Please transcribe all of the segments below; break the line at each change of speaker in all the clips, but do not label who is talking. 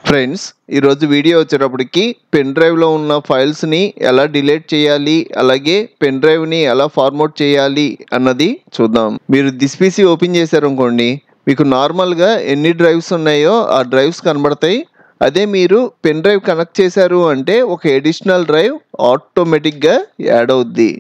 Friends, ఈరోజు video వచ్చేటప్పటికి pen డ్రైవ్లో ఉన్న ఫైల్స్ని ఎలా డిలీట్ చేయాలి, అలాగే పెన్ డ్రైవ్ని ఎలా ఫార్మాట్ చేయాలి అన్నది చూద్దాం. మీరు దిస్ పీసీ ఓపెన్ చేశారనుకోండి, మీకు నార్మల్గా ఎన్ని డ్రైవ్స్ ఉన్నాయో ఆ డ్రైవ్స్ కనబడతాయి. అదే మీరు పెన్ డ్రైవ్ కనెక్ట్ చేశారు అంటే ఒక అడిషనల్ డ్రైవ్ ఆటోమేటిక్గా యాడ్ అవుద్ది.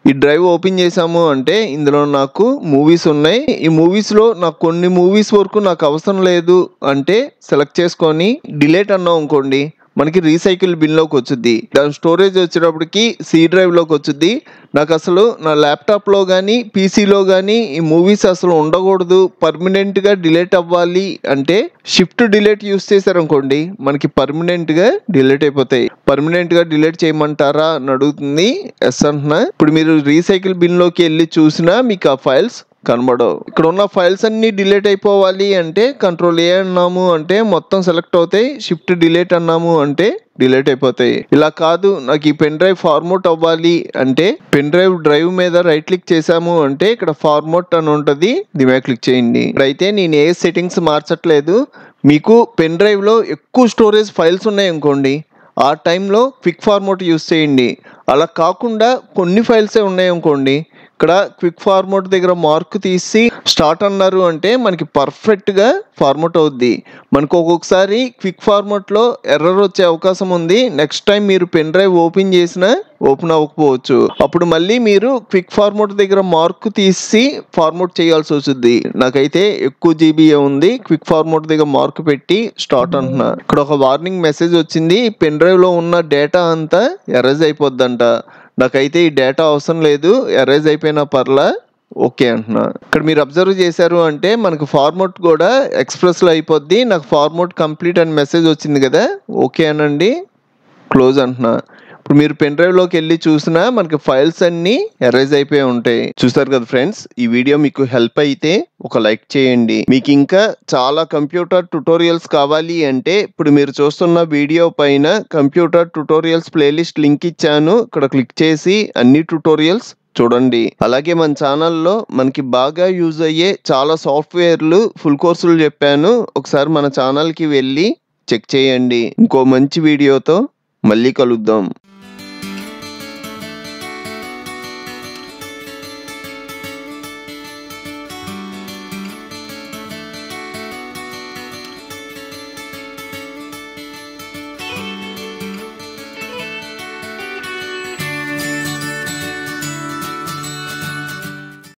ఈ డ్రైవ్ ఓపెన్ చేసాము అంటే ఇందులో నాకు మూవీస్ ఉన్నాయి. ఈ మూవీస్లో నాకు కొన్ని మూవీస్ వరకు నాకు అవసరం లేదు అంటే సెలెక్ట్ చేసుకొని డిలీట్ అన్నాం అనుకోండి, మనకి రీసైకిల్ బిన్లోకి వచ్చుద్ది. దాని స్టోరేజ్ వచ్చేటప్పటికి సి డ్రైవ్లోకి వచ్చుద్ది. నాకు అసలు నా ల్యాప్టాప్లో కానీ పీసీలో కానీ ఈ మూవీస్ అసలు ఉండకూడదు, పర్మనెంట్గా డిలీట్ అవ్వాలి అంటే షిఫ్ట్ డిలీట్ యూస్ చేశారనుకోండి, మనకి పర్మనెంట్గా డిలీట్ అయిపోతాయి. పర్మనెంట్గా డిలీట్ చేయమంటారా అని అడుగుతుంది. ఎస్ అంటున్నా. ఇప్పుడు మీరు రీసైకిల్ బిన్లోకి వెళ్ళి చూసినా మీకు ఆ ఫైల్స్ కనబడవు. ఇక్కడ ఉన్న ఫైల్స్ అన్ని డిలీట్ అయిపోవాలి అంటే కంట్రోల్ ఏ అన్నాము అంటే మొత్తం సెలెక్ట్ అవుతాయి. షిఫ్ట్ డిలీట్ అన్నాము అంటే డిలీట్ అయిపోతాయి. ఇలా కాదు, నాకు ఈ పెన్ డ్రైవ్ ఫార్మాట్ అవ్వాలి అంటే పెన్ డ్రైవ్ మీద రైట్ క్లిక్ చేసాము అంటే ఇక్కడ ఫార్మాట్ అని ఉంటుంది, దీని మీద క్లిక్ చేయండి. ఇక్కడైతే నేను ఏ సెట్టింగ్స్ మార్చట్లేదు. మీకు పెన్ డ్రైవ్లో ఎక్కువ స్టోరేజ్ ఫైల్స్ ఉన్నాయి అనుకోండి, ఆ టైంలో క్విక్ ఫార్మాట్ యూస్ చేయండి. అలా కాకుండా కొన్ని ఫైల్సే ఉన్నాయి అనుకోండి, ఇక్కడ క్విక్ ఫార్మాట్ దగ్గర మార్క్ తీసి స్టార్ట్ అన్నారు అంటే మనకి పర్ఫెక్ట్గా ఫార్మాట్ అవుద్ది. మనకు ఒక్కొక్కసారి క్విక్ ఫార్మాట్లో ఎర్రర్ వచ్చే అవకాశం ఉంది. నెక్స్ట్ టైం మీరు పెన్ డ్రైవ్ ఓపెన్ చేసినా ఓపెన్ అవ్వకపోవచ్చు. అప్పుడు మళ్ళీ మీరు క్విక్ ఫార్మాట్ దగ్గర మార్క్ తీసి ఫార్మాట్ చేయాల్సి వస్తుంది. నాకైతే ఎక్కువ జీబీఏ ఉంది, క్విక్ ఫార్మాట్ దగ్గర మార్క్ పెట్టి స్టార్ట్ అంటున్నా. ఇక్కడ ఒక వార్నింగ్ మెసేజ్ వచ్చింది, పెన్ డ్రైవ్లో ఉన్న డేటా అంతా ఎరేజ్ అయిపోద్దంట. నాకైతే ఈ డేటా అవసరం లేదు, ఎరేజ్ అయిపోయినా పర్లా, ఓకే అంటున్నా. ఇక్కడ మీరు అబ్జర్వ్ చేశారు అంటే మనకు ఫార్మాట్ కూడా ఎక్స్ప్రెస్లో అయిపోద్ది. నాకు ఫార్మాట్ కంప్లీట్ అని మెసేజ్ వచ్చింది కదా, ఓకే అనండి, క్లోజ్ అంటున్నా. ఇప్పుడు మీరు పెన్ డ్రైవ్లోకి వెళ్ళి చూసినా మనకి ఫైల్స్ అన్నీ ఎరేజ్ అయిపోయి ఉంటాయి. చూస్తారు కదా ఫ్రెండ్స్, ఈ వీడియో మీకు హెల్ప్ అయితే ఒక లైక్ చేయండి. మీకు ఇంకా చాలా కంప్యూటర్ ట్యుటోరియల్స్ కావాలి అంటే ఇప్పుడు మీరు చూస్తున్న వీడియో పైన కంప్యూటర్ ట్యుటోరియల్స్ ప్లేలిస్ట్ లింక్ ఇచ్చాను, ఇక్కడ క్లిక్ చేసి అన్ని ట్యుటోరియల్స్ చూడండి. అలాగే మన ఛానల్లో మనకి బాగా యూజ్ అయ్యే చాలా సాఫ్ట్వేర్లు ఫుల్ కోర్సులు చెప్పాను, ఒకసారి మన ఛానల్కి వెళ్ళి చెక్ చేయండి. ఇంకో మంచి వీడియోతో మళ్ళీ కలుద్దాం.